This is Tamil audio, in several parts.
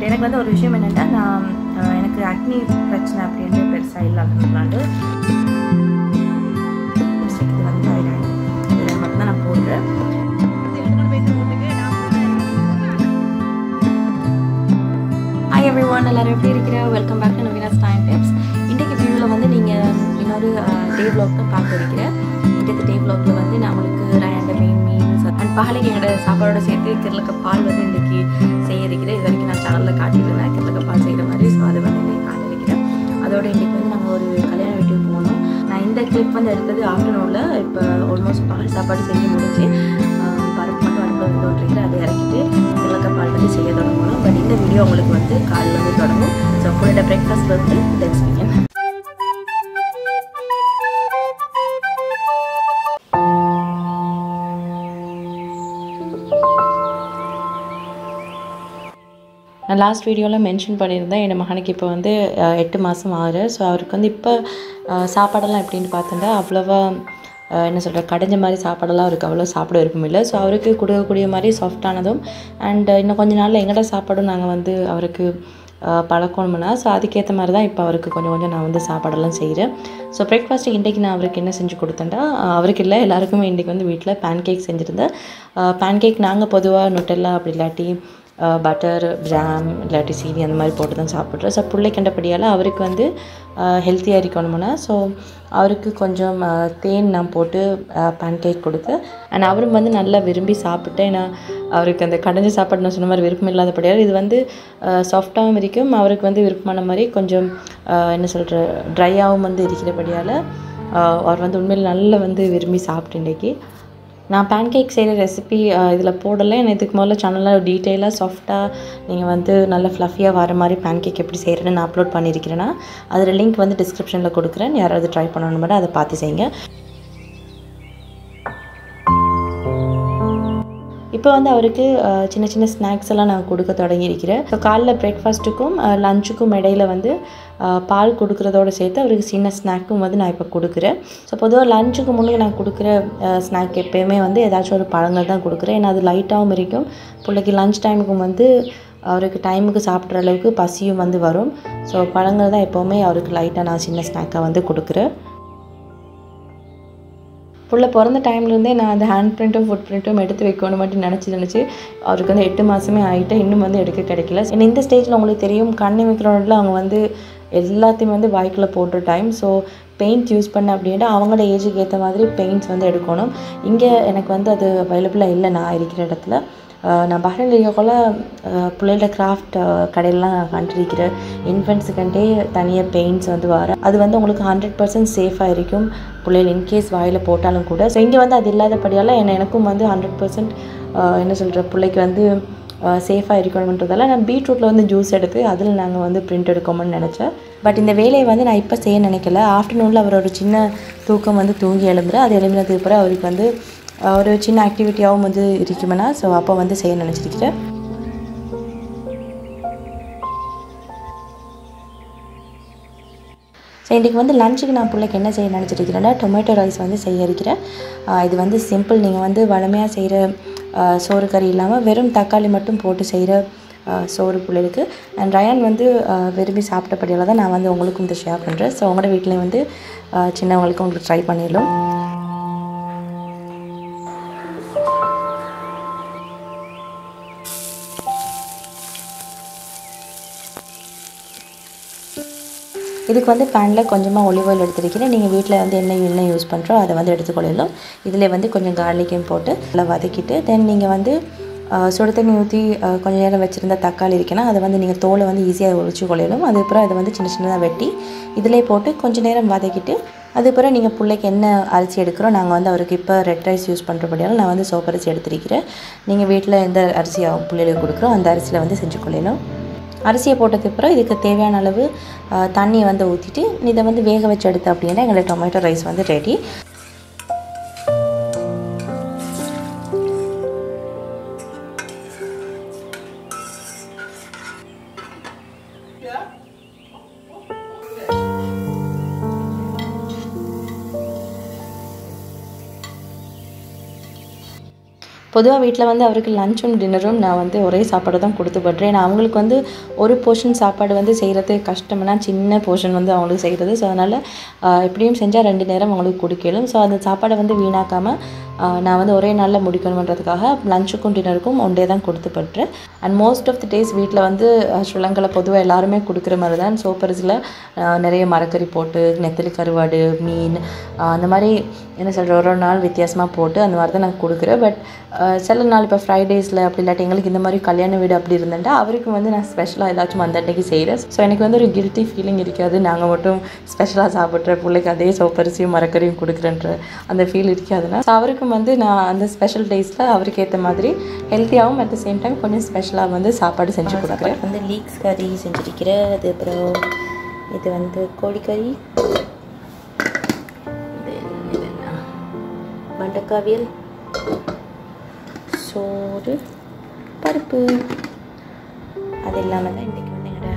எனக்கு வந்து ஒரு விஷயம் என்னென்னா நான் எனக்கு அக்னி பிரச்சனை அப்படின்ட்டு பெருசாக இல்லை அப்படின்லாண்டு இது வந்து இதில் மட்டும்தான் நான் போடுறேன். ஹாய் எவ்ரிவன், எல்லாரும் எப்படி இருக்கிறேன்? Welcome back to Naveena's time tips. இன்றைக்கு வீடியோவில் வந்து நீங்கள் இன்னொரு டே வ்ளாக் தான் பார்க்க இருக்கிறேன். இன்றைக்கு டே வ்ளாகில் வந்து நான் உங்களுக்கு ரேண்டம் மீன்ஸ் அண்ட் பாலுக்கு என்னோட சாப்பாடோட சேர்த்து கிர்லக்க பால் வந்து இன்றைக்கி செய்ய இருக்கிறேன். இது வரைக்கும் நான் சேனலில் காட்டியிருந்தேன் கிர்லக்க பால் செய்கிற மாதிரி. ஸோ அதை வந்து இன்றைக்கி காட்டியிருக்கிறேன். அதோட இன்றைக்கி வந்து நாங்கள் ஒரு கல்யாண வீட்டுக்கு போனோம். நான் இந்த கிளிப் வந்து எடுத்தது ஆஃப்டர்நூனில். இப்போ ஆல்மோஸ்ட் பால் சாப்பாடு செஞ்சு முடிச்சு பருப்பு மட்டும் அடுப்பில் வந்து விட்டுருக்கிறேன். அதை இறக்கிட்டு கிர்லக்க பால் வந்து செய்ய தொடங்கணும். பட் இந்த வீடியோ உங்களுக்கு வந்து காலையில் வந்து தொடங்கும். ஸோ ஃபுல்லோட பிரேக்ஃபாஸ்ட் வந்து லெட்ஸ் பிகின். நான் லாஸ்ட் வீடியோவில் மென்ஷன் பண்ணியிருந்தேன் என் மகனுக்கு இப்போ வந்து 8 மாதம் ஆகுது. ஸோ அவருக்கு வந்து இப்போ சாப்பாடெல்லாம் எப்படின்னு பார்த்துட்டா அவ்வளோவா என்ன சொல்கிற கடைஞ்ச மாதிரி சாப்பாடெல்லாம் அவருக்கு அவ்வளோ சாப்பிட விருப்பம் இல்லை. ஸோ அவருக்கு கொடுக்கக்கூடிய மாதிரி சாஃப்டானதும் அண்ட் இன்னும் கொஞ்சம் நாளில் எங்களோட சாப்பாடும் நாங்கள் வந்து அவருக்கு பழக்கணும்னா ஸோ அதுக்கேற்ற மாதிரி தான் இப்போ அவருக்கு கொஞ்சம் கொஞ்சம் நான் வந்து சாப்பாடெல்லாம் செய்கிறேன். ஸோ பிரேக்ஃபாஸ்ட்டுக்கு இன்றைக்கி நான் அவருக்கு என்ன செஞ்சு கொடுத்தேன்டா, அவருக்கு இல்லை எல்லாருக்குமே இன்றைக்கி வந்து வீட்டில் பேன்கேக் செஞ்சுருந்தேன். பேன்கேக் நாங்கள் பொதுவாக நுட்டெல்லா அப்படி இல்லாட்டி பட்டர் ஜாம் இல்லாட்டி சீனி அந்த மாதிரி போட்டு தான் சாப்பிட்றோம். ஸோ பிள்ளை கண்டபடியால் அவருக்கு வந்து ஹெல்த்தியாக இருக்கணும்னா ஸோ அவருக்கு கொஞ்சம் தேன் நான் போட்டு பேன்கேக் கொடுத்தேன். அண்ட் அவரும் வந்து நல்லா விரும்பி சாப்பிட்டேன். ஏன்னா அவருக்கு அந்த கடைஞ்ச சாப்பாடு நான் சொன்ன மாதிரி விருப்பம் இல்லாதபடியால் இது வந்து சாஃப்டாகவும் இருக்கும், அவருக்கு வந்து விருப்பமான மாதிரி கொஞ்சம் என்ன சொல்கிற ட்ரையாகவும் வந்து இருக்கிறபடியால் அவர் வந்து உண்மையில் நல்லா வந்து விரும்பி சாப்பிட்டு இன்றைக்கி. நான் பேன்கேக் செய்கிற ரெசிபி இதில் போடலை. நான் இதுக்கு முதல்ல சேனலில் டீட்டெயிலாக சாஃப்டாக நீங்கள் வந்து நல்ல ஃப்ளஃபியாக வர மாதிரி பேன்கேக் எப்படி செய்கிறேன்னு நான் அப்லோட் பண்ணியிருக்கிறேன்னா அதில் லிங்க் வந்து டிஸ்கிரிப்ஷனில் கொடுக்குறேன். யாராவது ட்ரை பண்ணணும் மட்டும் அதை பார்த்து செய்யுங்க. இப்போ வந்து அவருக்கு சின்ன சின்ன ஸ்நாக்ஸ் எல்லாம் நான் கொடுக்க தொடங்கியிருக்கிறேன். ஸோ காலைல பிரேக்ஃபாஸ்ட்டுக்கும் லஞ்சுக்கும் இடையில் வந்து பால் கொடுக்குறதோடு சேர்த்து அவருக்கு சின்ன ஸ்நாக்கும் வந்து நான் இப்போ கொடுக்குறேன். ஸோ பொதுவாக லஞ்சுக்கு முன்னாடி நான் கொடுக்குற ஸ்நாக் எப்போயுமே வந்து ஏதாச்சும் ஒரு பழங்கள் தான் கொடுக்குறேன். ஏன்னா அது லைட்டாகவும் இருக்கும், பிள்ளைக்கு லஞ்ச் டைமுக்கும் வந்து அவருக்கு டைமுக்கு சாப்பிட்ற அளவுக்கு பசியும் வந்து வரும். ஸோ பழங்கள் தான் எப்போவுமே அவருக்கு லைட்டாக நான் சின்ன ஸ்நாக்காக வந்து கொடுக்குறேன். புள்ள பிறந்த டைம்லேருந்தே நான் அந்த ஹேண்ட் பிரிண்ட்டும் ஃபுட் பிரிண்ட்டும் எடுத்து வைக்கணும் மட்டும் நினச்சி அவருக்கு வந்து 8 மாதமே ஆகிட்டு இன்னும் வந்து எடுக்க கிடைக்கல. ஏன்னா இந்த ஸ்டேஜில் உங்களுக்கு தெரியும் கண் வைக்கிறோம்ல அவங்க வந்து எல்லாத்தையும் வந்து வாய்க்குள்ளே போடுற டைம். ஸோ பெயிண்ட் யூஸ் பண்ண அப்படின்னா அவங்களோட ஏஜுக்கு ஏற்ற மாதிரி பெயிண்ட்ஸ் வந்து எடுக்கணும். இங்கே எனக்கு வந்து அது அவைலபிளாக இல்லை நான் இருக்கிற இடத்துல. நான் பஹ்ரைனில் இருக்கக்குள்ள பிள்ளைகளோட கிராஃப்ட் கடையிலலாம் கண்டிருக்கிறேன். இன்ஃபென்ட்ஸுக்கண்டே தனியாக பெயிண்ட்ஸ் வந்து வர அது வந்து உங்களுக்கு 100% சேஃபாக இருக்கும் பிள்ளைகள் இன்கேஸ் வாயில் போட்டாலும் கூட. ஸோ இங்கே வந்து அது இல்லாதபடியால் எனக்கும் வந்து 100% என்ன சொல்கிற பிள்ளைக்கு வந்து சேஃபாக இருக்கணுன்றதால நான் பீட்ரூட்டில் வந்து ஜூஸ் எடுத்து அதில் நாங்கள் வந்து பிரிண்ட் எடுக்கணும்னு நினச்சேன். பட் இந்த வேலையை வந்து நான் இப்போ செய்ய நினைக்கல. ஆஃப்டர்நூனில் அவர் ஒரு சின்ன தூக்கம் வந்து தூங்கி எழுந்துறேன். அது எழுந்தினதுக்கு பிறகு அவருக்கு வந்து ஒரு சின்ன ஆக்டிவிட்டியாகவும் வந்து இருக்குமென்னா ஸோ அப்போ வந்து செய்ய நினச்சிருக்கிறேன். ஸோ இன்றைக்கி வந்து லஞ்சுக்கு நான் பிள்ளைக்கு என்ன செய்ய நினச்சிருக்கிறேன்னா டொமேட்டோ ரைஸ் வந்து செய்ய இருக்கிறேன். இது வந்து சிம்பிள். நீங்கள் வந்து வழமையாக செய்கிற சோறு கறி இல்லாமல் வெறும் தக்காளி மட்டும் போட்டு செய்கிற சோறு பிள்ளைகளுக்கு. அண்ட் ரயான் வந்து விரும்பி சாப்பிட்டபடியால் தான் நான் வந்து உங்களுக்கும் இந்த ஷேர் பண்ணுறேன். ஸோ உங்களோட வீட்டிலையும் வந்து சின்னவங்களுக்கும் உங்களுக்கு ட்ரை பண்ணிடலாம். இதுக்கு வந்து பேனில் கொஞ்சமாக ஒலிவ் ஆயில் எடுத்துருக்கிறேன். நீங்கள் வீட்டில் வந்து என்ன யூஸ் பண்ணுறோம் அதை வந்து எடுத்துக்கொள்ளலாம். இதில் வந்து கொஞ்சம் கார்லிக்கையும் போட்டு நல்லா வதக்கிட்டு தென் நீங்கள் வந்து சுடு தண்ணி ஊற்றி கொஞ்சம் நேரம் வச்சுருந்த தக்காளி இருக்குன்னா அதை வந்து நீங்கள் தோலை வந்து ஈஸியாக ஒழிச்சு கொள்ளலாம். அதுக்கப்புறம் அதை வந்து சின்ன சின்னதாக வெட்டி இதிலே போட்டு கொஞ்சம் நேரம் வதக்கிட்டு அதுக்கப்புறம் நீங்கள் பிள்ளைக்கு என்ன அரிசி எடுக்கிறோம். நாங்கள் வந்து அவருக்கு இப்போ ரெட் ரைஸ் யூஸ் பண்ணுறபடியால் நான் வந்து சோப்பரிசி எடுத்துருக்கிறேன். நீங்கள் வீட்டில் எந்த அரிசி பிள்ளைகளுக்கு கொடுக்குறோம் அந்த அரிசியில் வந்து செஞ்சு கொள்ளலாம். அரிசியை போட்டதுக்கப்புறம் இதுக்கு தேவையான அளவு தண்ணியை வந்து ஊற்றிட்டு இதை வந்து வேக வச்சு எடுத்து அப்படின்னா எங்களுக்கு டொமேட்டோ ரைஸ் வந்து ரெடி. பொதுவாக வீட்டில் வந்து அவருக்கு லஞ்சும் டின்னரும் நான் வந்து ஒரே சாப்பாடு தான் கொடுத்து படுறேன். ஏன்னா அவங்களுக்கு வந்து ஒரு போர்ஷன் சாப்பாடு வந்து செய்கிறது கஷ்டம்னா சின்ன போர்ஷன் வந்து அவங்களுக்கு செய்கிறது. ஸோ அதனால் எப்படியும் செஞ்சால் 2 நேரம் அவங்களுக்கு கொடுக்கலும். ஸோ அந்த சாப்பாடை வந்து வீணாக்காமல் நான் வந்து ஒரே நாளில் முடிக்கணுன்றதுக்காக லஞ்சுக்கும் டின்னருக்கும் ஒன்றே தான் கொடுத்து படுறேன். And most of the days வீட்டில் வந்து ஸ்ரீலங்காவில் பொதுவாக எல்லாருமே கொடுக்குற மாதிரி தான் சோப்பரிசில் நிறைய மரக்கறி போட்டு நெத்திலி கருவாடு மீன் அந்த மாதிரி என்ன சொல்கிற ஒரு நாள் வித்தியாசமாக போட்டு அந்த மாதிரி தான் நான் கொடுக்குறேன். பட் சில நாள் இப்போ ஃப்ரைடேஸில் அப்படி இல்லாட்டி எங்களுக்கு இந்த மாதிரி கல்யாண வீடு அப்படி இருந்தேன்டா அவருக்கு வந்து நான் ஸ்பெஷலாக ஏதாச்சும் அந்த அன்றைக்கி செய்கிறேன். ஸோ எனக்கு வந்து ஒரு கில்ட்டி ஃபீலிங் இருக்காது. நாங்கள் மட்டும் ஸ்பெஷலாக சாப்பிட்ற பிள்ளைக்கு அதே சோப்பரிசியும் மரக்கறியும் கொடுக்குறேன்ற அந்த ஃபீல் இருக்காதுன்னா ஸோ அவருக்கும் வந்து நான் அந்த ஸ்பெஷல் டேஸில் அவருக்கு ஏற்ற மாதிரி ஹெல்த்தியாகவும் அட் த சேம் டைம் கொஞ்சம் ஸ்பெஷலாக வந்து சாப்பாடு செஞ்சு கொடுக்குறேன். வந்து லீக்ஸ் கறி செஞ்சுருக்கிறேன். அது அப்புறம் இது வந்து கோழிக்கறி, மண்டக்காவியல், சோறு, பருப்பு. அது இல்லாமல் தான் இன்றைக்கி வந்து எங்களோட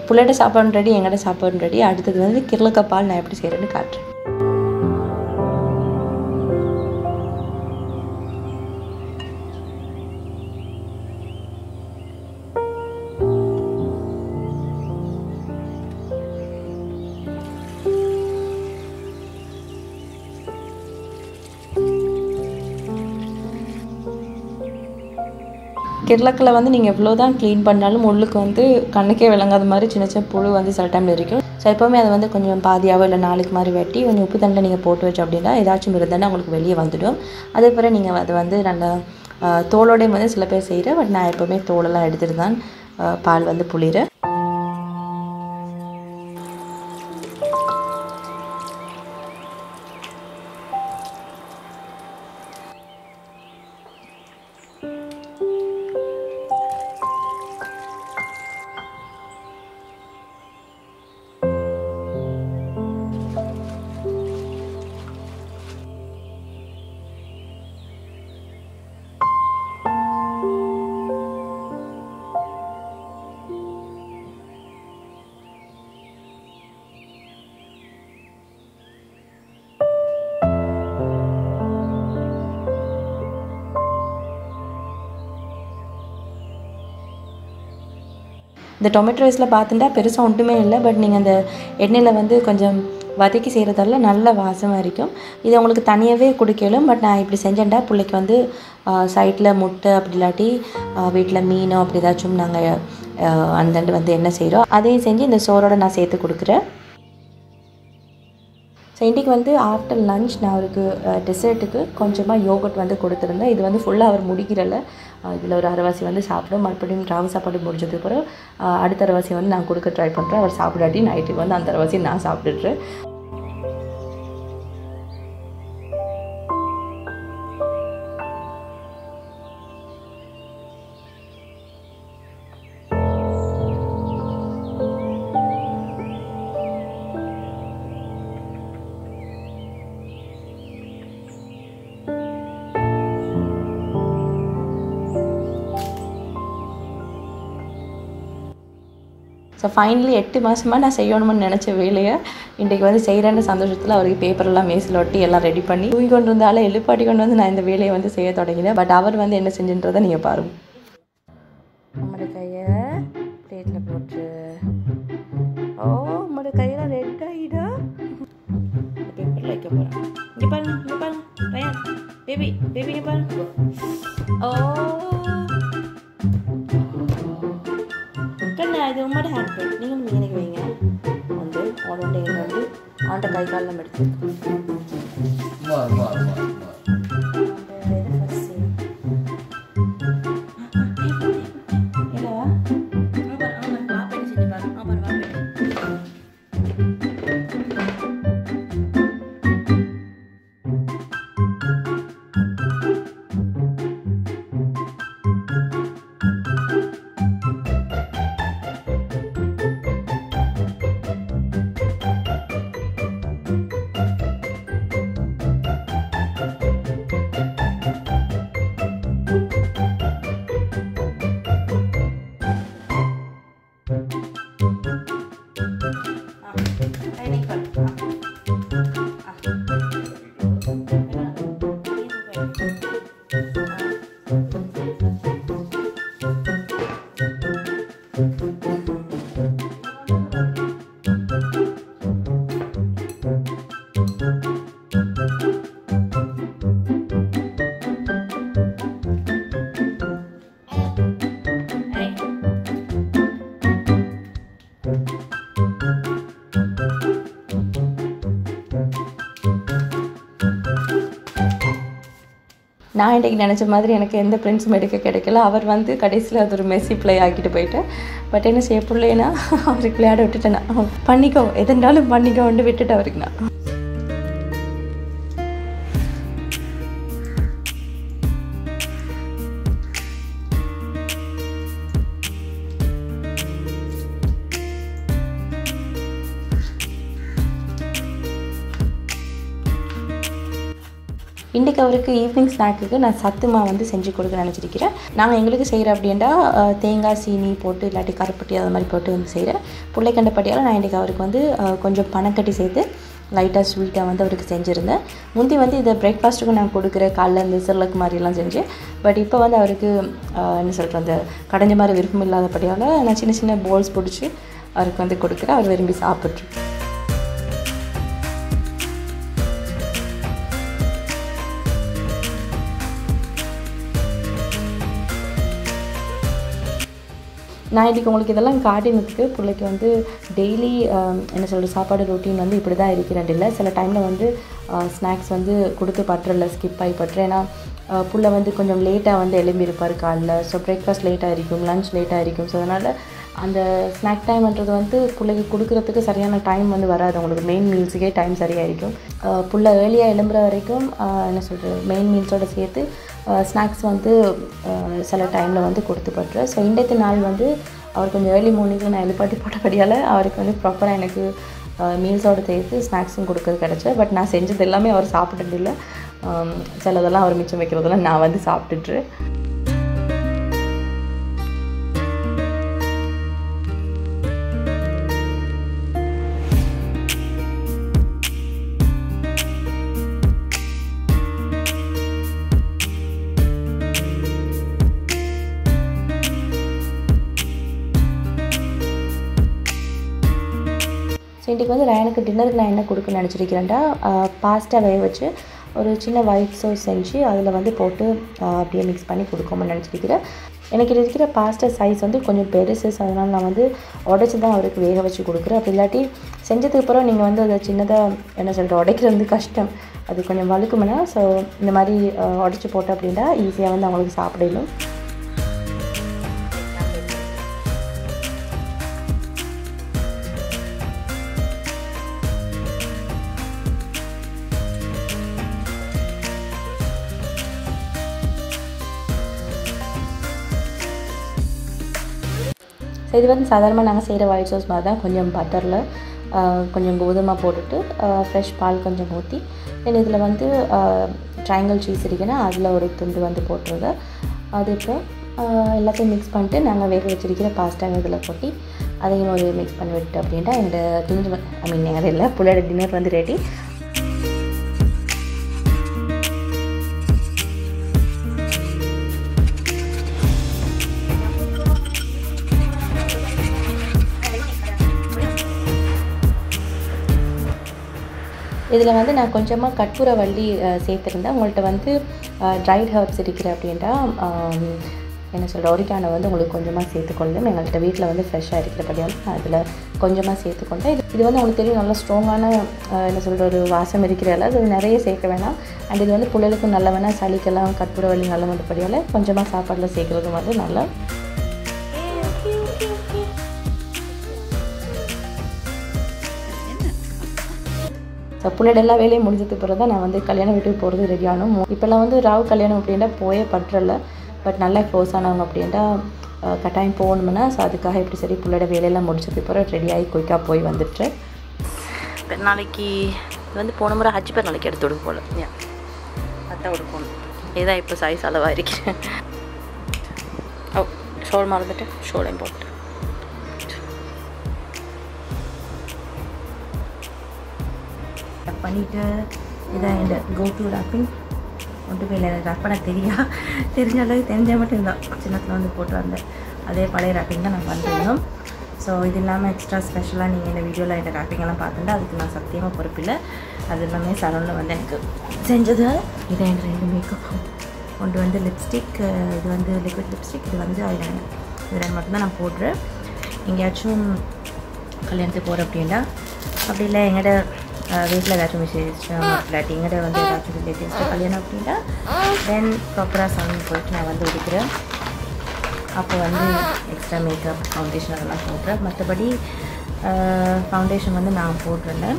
புள்ளையோட சாப்பாடு ரெடி, எங்களோட சாப்பாடு ரெடி. அடுத்தது வந்து kirlaka பால் நான் எப்படி செய்கிறேன்னு காட்டுறேன். kirlakaல வந்து நீங்கள் எவ்வளோ தான் க்ளீன் பண்ணாலும் உள்ளுக்கு வந்து கண்ணுக்கே விளங்காத மாதிரி சின்ன சின்ன புழு வந்து சில டைமில் இருக்கும். ஸோ எப்போவுமே அதை வந்து கொஞ்சம் பாதியாவோ இல்லை நாளைக்கு மாதிரி வெட்டி கொஞ்சம் உப்பு தண்ணியில் நீங்கள் போட்டு வச்சு அப்படின்னா ஏதாச்சும் இருந்தாலும் உங்களுக்கு வெளியே வந்துடும். அதே போல் நீங்கள் அதை வந்து நல்லா தோலோடையும் வந்து சில பேர் செய்கிறேன். பட் நான் எப்போவுமே தோலெல்லாம் எடுத்துகிட்டு தான் பால் வந்து புளிகிறேன். இந்த டொமேட்டோ ரைஸில் பார்த்துட்டா பெருசாக ஒன்றுமே இல்லை. பட் நீங்கள் அந்த எண்ணெயில் வந்து கொஞ்சம் வதக்கி செய்கிறதால நல்ல வாசமாக இருக்கும். இது உங்களுக்கு தனியாகவே குடிக்கலும். பட் நான் இப்படி செஞ்சேன்டா பிள்ளைக்கு வந்து சைட்டில் முட்டை அப்படி இல்லாட்டி வீட்டில் மீனோ அப்படி ஏதாச்சும் நாங்கள் அந்தண்டு வந்து என்ன செய்கிறோம் அதையும் செஞ்சு இந்த சோறோடு நான் சேர்த்து கொடுக்குறேன். ஸோ இன்றைக்கி வந்து ஆஃப்டர் லன்ச் நான் அவருக்கு டெசர்ட்டுக்கு கொஞ்சமாக யோகட் வந்து கொடுத்துருந்தேன். இது வந்து ஃபுல்லாக அவர் முடிக்கிறல இதில் ஒரு அரைவாசி வந்து சாப்பிடும். மறுபடியும் ராவு சாப்பாடு முடிஞ்சதுக்கு பிறகு அடுத்த அரைவாசி வந்து நான் கொடுக்க ட்ரை பண்ணுறேன். அவர் சாப்பிடாட்டி நைட்டுக்கு வந்து அந்த அரைவாசி நான் சாப்பிட்டுட்றேன். ஸோ ஃபைனலி 8 மாதமாக நான் செய்யணும்னு நினச்ச வேலையை இன்றைக்கி வந்து செய்கிறேன்ற சந்தோஷத்தில் அவருக்கு பேப்பரெல்லாம் மேஸில் ஒட்டி எல்லாம் ரெடி பண்ணி தூங்கி கொண்டு இருந்தாலும் எழுப்பாட்டி கொண்டு வந்து நான் இந்த வேலையை வந்து செய்ய தொடங்கினேன். பட் அவர் வந்து என்ன செஞ்சுன்றதை நீங்கள் பாருங்கள். நம்மளோட கையை பிளேட்டில் போட்டு நம்மளோட கையில் ரெட் ஆகிடா பேப்பரில் வைக்க போகிறேன். இங்கே பாருங்க, இங்கே பாருங்க ரயான் பேபி இங்கே பாருங்க. இது உங்களோட ஹேண்ட் பிரிண்ட். நீங்களும் எனக்கு வைங்க வந்து அவனோட எங்கே வந்து அவன்கிட்ட கை காலில் எடுத்து நான் இன்றைக்கி நினச்ச மாதிரி எனக்கு எந்த பிரின்ஸும் எடுக்க கிடைக்கல. அவர் வந்து கடைசியில் அது ஒரு மெஸ்ஸி ப்ளே ஆக்கிட்டு போயிட்டேன். பட் என்ன செய்ய பிள்ளைனா அவருக்கு விளையாட விட்டுட்டேன். நான் பண்ணிக்கோ எதுனாலும் பண்ணிக்கோன்னு விட்டுட்டு அவருக்கு நான். இன்றைக்கி அவருக்கு ஈவினிங் ஸ்நாக்குக்கு நான் சத்து மாவு வந்து செஞ்சு கொடுக்க நினச்சிருக்கிறேன். நாங்கள் எங்களுக்கு செய்கிறேன் அப்படின்டா தேங்காய் சீனி போட்டு இல்லாட்டி கருப்பட்டி அது மாதிரி போட்டு வந்து செய்கிறேன். பிள்ளைக்கண்டப்பட்டியால் நான் இன்றைக்கி அவருக்கு வந்து கொஞ்சம் பனக்கட்டி சேர்த்து லைட்டாக ஸ்வீட்டாக வந்து அவருக்கு செஞ்சுருந்தேன். முந்தி வந்து இதை பிரேக்ஃபாஸ்ட்டுக்கும் நான் கொடுக்குற காலைல இந்த சிறலக்கு மாதிரிலாம் செஞ்சேன். பட் இப்போ வந்து அவருக்கு என்ன சொல்கிற அந்த கடைஞ்ச மாதிரி விருப்பம் இல்லாதபடியால் நான் சின்ன சின்ன போல்ஸ் பிடிச்சி அவருக்கு வந்து கொடுக்குறேன். அவர் விரும்பி சாப்பிட்ரு. நான் இன்றைக்கி உங்களுக்கு இதெல்லாம் காட்டினதுக்கு பிள்ளைக்கு வந்து டெய்லி என்ன சொல்கிற சாப்பாடு ரொட்டீன் வந்து இப்படி தான் இருக்கிறேன் இல்லை. சில டைமில் வந்து ஸ்நாக்ஸ் வந்து கொடுத்து பட்டுறல ஸ்கிப் ஆகி பட்டுறேன். ஏன்னா புள்ள வந்து கொஞ்சம் லேட்டாக வந்து எழும்பியிருப்பார் காலைல. ஸோ பிரேக்ஃபாஸ்ட் லேட்டாக இருக்கும், லன்ச் லேட்டாக இருக்கும். ஸோ அதனால் அந்த ஸ்நாக் டைம்ன்றது வந்து பிள்ளைக்கு கொடுக்குறதுக்கு சரியான டைம் வந்து வராது. உங்களுக்கு மெயின் மீல்ஸுக்கே டைம் சரியாக இருக்கும். புள்ள ஏர்லியாக எழும்புற வரைக்கும் என்ன சொல்கிறது மெயின் மீல்ஸோடு சேர்த்து ஸ்நாக்ஸ் வந்து சில டைமில் வந்து கொடுத்து பட்டுறேன். ஸோ இன்றைக்கு நாள் வந்து அவர் கொஞ்சம் ஏர்லி மார்னிங்கில் நான் எழுப்பாட்டி போட்டபடியால் அவருக்கு வந்து ப்ராப்பராக எனக்கு மீல்ஸோடு சேர்த்து ஸ்நாக்ஸும் கொடுக்குறது கிடச்சி. பட் நான் செஞ்சது எல்லாமே அவர் சாப்பிட்டது இல்லை. சிலதெல்லாம் அவர் மிச்சம் வைக்கிறதெல்லாம் நான் வந்து சாப்பிட்டுட்டு. ஸோ இன்றைக்கி வந்து ரயானுக்கு டின்னருக்கு நான் என்ன கொடுக்க நினச்சிருக்கிறேன்டா பாஸ்தா வேக வச்சு ஒரு சின்ன ஒயிட் சாஸ் செஞ்சு அதில் வந்து போட்டு அப்படியே மிக்ஸ் பண்ணி கொடுக்கணும்னு நினச்சிருக்கிறேன். எனக்கு இருக்கிற பாஸ்தா சைஸ் வந்து கொஞ்சம் பெருசு. அதனால் நான் வந்து உடைச்சி தான் அவருக்கு வேக வச்சு கொடுக்குறேன். அப்படி இல்லாட்டி செஞ்சதுக்கு அப்புறம் நீங்கள் வந்து அதை சின்னதாக என்ன சொல்கிற உடைக்கிறது வந்து கஷ்டம், அது கொஞ்சம் வழுக்குமுன்னா. ஸோ இந்த மாதிரி உடைச்சி போட்டோம் அப்படின்னா ஈஸியாக வந்து அவங்களுக்கு சாப்பிடணும். இது வந்து சாதாரணமாக நாங்கள் செய்கிற ஒயிட் சாஸ் மாதிரி தான். கொஞ்சம் பட்டரில் கொஞ்சம் கோதுமை போட்டுட்டு ஃப்ரெஷ் பால் கொஞ்சம் ஊற்றி தென் இதில் வந்து ட்ரையாங்கிள் சீஸ் இருக்குன்னா அதில் ஒரு துண்டு வந்து போட்டுருங்க. அதுக்கப்புறம் எல்லாத்தையும் மிக்ஸ் பண்ணிட்டு நாங்கள் வேக வச்சிருக்கிற பாஸ்தாங்க இதில் கொட்டி அதையும் ஒரு மிக்ஸ் பண்ணி விட்டு அப்படின்ட்டா என்னோட டின்னர் எங்களோட இல்லை புள்ளோட டின்னர் வந்து ரெடி. இதில் வந்து நான் கொஞ்சமாக கற்பூரவள்ளி சேர்த்துருந்தேன். உங்கள்கிட்ட வந்து ட்ரைட் ஹர்ப்ஸ் இருக்கிற அப்படின்ட்டா என்ன சொல்கிற ஒரிகானோ வந்து உங்களுக்கு கொஞ்சமாக சேர்த்துக்கொள்ளும். எங்கள்கிட்ட வீட்டில் வந்து ஃப்ரெஷ்ஷாக இருக்கிறபடியால் நான் அதில் கொஞ்சமாக சேர்த்துக்கொண்டேன். இது வந்து உங்களுக்கு தெரியும் நல்லா ஸ்ட்ராங்கான என்ன சொல்கிற ஒரு வாசம் இருக்கிறதால அது நிறைய சேர்க்க வேணாம். அண்ட் இது வந்து பிள்ளைகளுக்கும் நல்ல வேணால் சளிக்கெல்லாம் கற்பூரவள்ளி நல்ல மட்டுப்படியால் கொஞ்சமாக சாப்பாட்டில் சேர்க்குறது வந்து நல்லா. ஸோ புள்ளட எல்லா வேலையும் முடிஞ்சதுக்கு பிறகு தான் நான் வந்து கல்யாணம் வீட்டுக்கு போகிறது ரெடி ஆகணும். இப்போல்லாம் வந்து ராவு கல்யாணம் அப்படின்ட்டா போயே பட்டுறல. பட் நல்லா க்ளோஸ் ஆனவங்க அப்படின்ட்டா கட்டாயம் போகணுமுன்னா. ஸோ அதுக்காக எப்படி சரி புள்ளட வேலையெல்லாம் முடிச்சதுக்கு பிறகு ரெடியாகி குயிக்காக போய் வந்துட்டு நாளைக்கு வந்து போன முறை ஹஜ் பேர் நாளைக்கு எடுத்து விடுங்க போல். அதான் கொடுக்கணும். இதுதான் இப்போ சைஸ் அளவாக இருக்கிறேன். ஓ ஷோல் மறந்துட்டு ஷோலையும் போட்டு பண்ணிவிட்டு இதான் இந்த கோ டு ராப்பிங் கொண்டு போய் எனக்கு ரப் பண்ண தெரிஞ்ச அளவுக்கு தெரிஞ்சால் மட்டும் இருந்தால் சின்னத்தில் வந்து போட்டு வந்தேன். அதே பழைய ராப்பிங் தான் நான் பண்ணிருந்தோம். ஸோ இது இல்லாமல் எக்ஸ்ட்ரா ஸ்பெஷலாக நீங்கள் இந்த வீடியோவில் இந்த ராப்பிங்கெல்லாம் பார்த்துட்டா அதுக்கு நான் சத்தியமாக பொறுப்பில்லை. அது எல்லாமே சலூனில் வந்து எனக்கு செஞ்சது. இதை எனக்கு 2 மேக்கப் கொண்டு வந்து லிப்ஸ்டிக், இது வந்து லிக்விட் லிப்ஸ்டிக், இது வந்து ஐலைனர், இது 2 மட்டும்தான் நான் போடுறேன். எங்கேயாச்சும் கல்யாணத்துக்கு போகிறேன் அப்படின்னா அப்படி இல்லை எங்கள்கிட்ட வீட்டில் ஏதாச்சும் விசேஷம் இல்லாட்டி இங்கே வந்து ஏதாச்சும் ரிலேட்டிவ்ஸ்ட்டு கல்யாணம் அப்படின்னா தென் ப்ராப்பராக சாமி போயிட்டு நான் வந்து உடுக்கிறேன். அப்போ வந்து எக்ஸ்ட்ரா மேக்கப் ஃபவுண்டேஷன் அதெல்லாம் போடுறேன். மற்றபடி ஃபவுண்டேஷன் வந்து நான் போடுறேன்.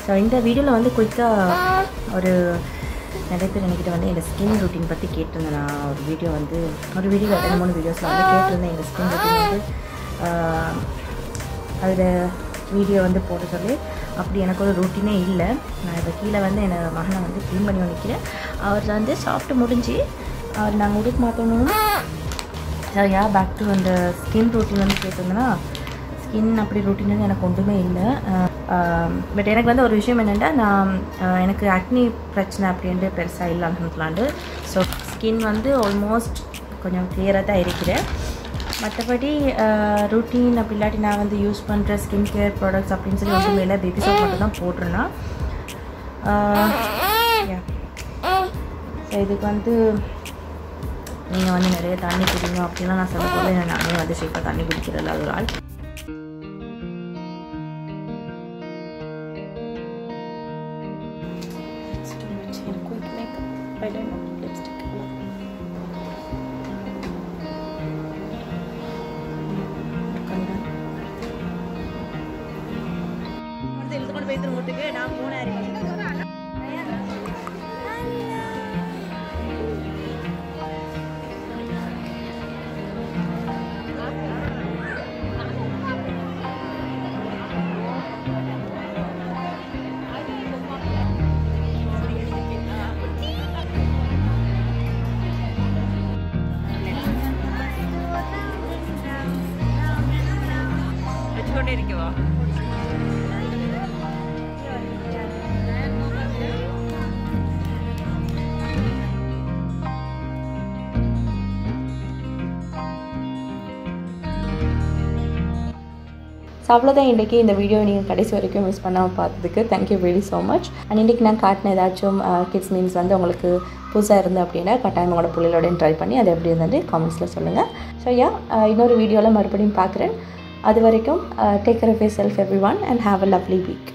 ஸோ இந்த வீடியோவில் வந்து குயிக்காக நிறைய பேர் என்கிட்ட வந்து எங்கள் ஸ்கின் ரூட்டீன் பற்றி கேட்டிருந்தேன். நான் ஒரு வீடியோ 2-3 வீடியோஸில் வந்து கேட்டிருந்தேன் எங்கள் ஸ்கின் ரூட்டீன் வந்து அதில் வீடியோ வந்து போட சொல்லி. அப்படி எனக்கு ஒரு ரூட்டீனே இல்லை. நான் இப்போ கீழே வந்து என்னோடய மகனை வந்து க்ளீன் பண்ணி நிற்கிறேன். அவர் வந்து சாப்பிட்டு முடிஞ்சு அவர் நாங்கள் உடுக்க மாற்றணும். ஸோ பேக் டு அந்த ஸ்கின் ரூட்டீன் வந்து கேட்டிருந்தேன்னா ஸ்கின் அப்படி ரூட்டீன் வந்து எனக்கு ஒன்றுமே இல்லை. பட் எனக்கு வந்து ஒரு விஷயம் என்னென்னா நான் எனக்கு ஆக்னி பிரச்சனை அப்படின்ட்டு பெருசாக இல்லை அல்ஹம்துலில்லாஹ். ஸோ ஸ்கின் வந்து ஆல்மோஸ்ட் கொஞ்சம் கிளியராக தான் இருக்கிறேன். மற்றபடி ரூட்டீன் அப்படி இல்லாட்டி நான் வந்து யூஸ் பண்ணுற ஸ்கின் கேர் ப்ராடக்ட்ஸ் அப்படின்னு சொல்லி ஒன்றுமே இல்லை. பேபி சோப் மட்டும் தான் போடுறேன்னா. ஸோ இதுக்கு வந்து நீங்கள் வந்து நிறைய தண்ணி குடிங்க அப்படின்லாம் நான் சொல்ல போல நானே வந்து ஷேப்பாக தண்ணி குடிக்கிறதில்ல ஒரு ஆள். நான் போனேன் வச்சுக்கொண்டே ஸோ அவ்வளோதான் இன்றைக்கி இந்த வீடியோ நீங்கள் கடைசி வரைக்கும் மிஸ் பண்ணாமல் பார்த்ததுக்கு thank you very so much. And இன்றைக்கி நான் காட்டின ஏதாச்சும் கிட்ஸ் மீம்ஸ் வந்து உங்களுக்கு புதுசாக இருந்து அப்படின்னா கட்டாயம் உங்களோட பிள்ளைகளோடையும் ட்ரை பண்ணி அது எப்படி இருந்துட்டு காமெண்ட்ஸில் சொல்லுங்கள். ஸோ இன்னொரு வீடியோவில் மறுபடியும் பார்க்குறேன். அது வரைக்கும் take care of yourself everyone and have a lovely week.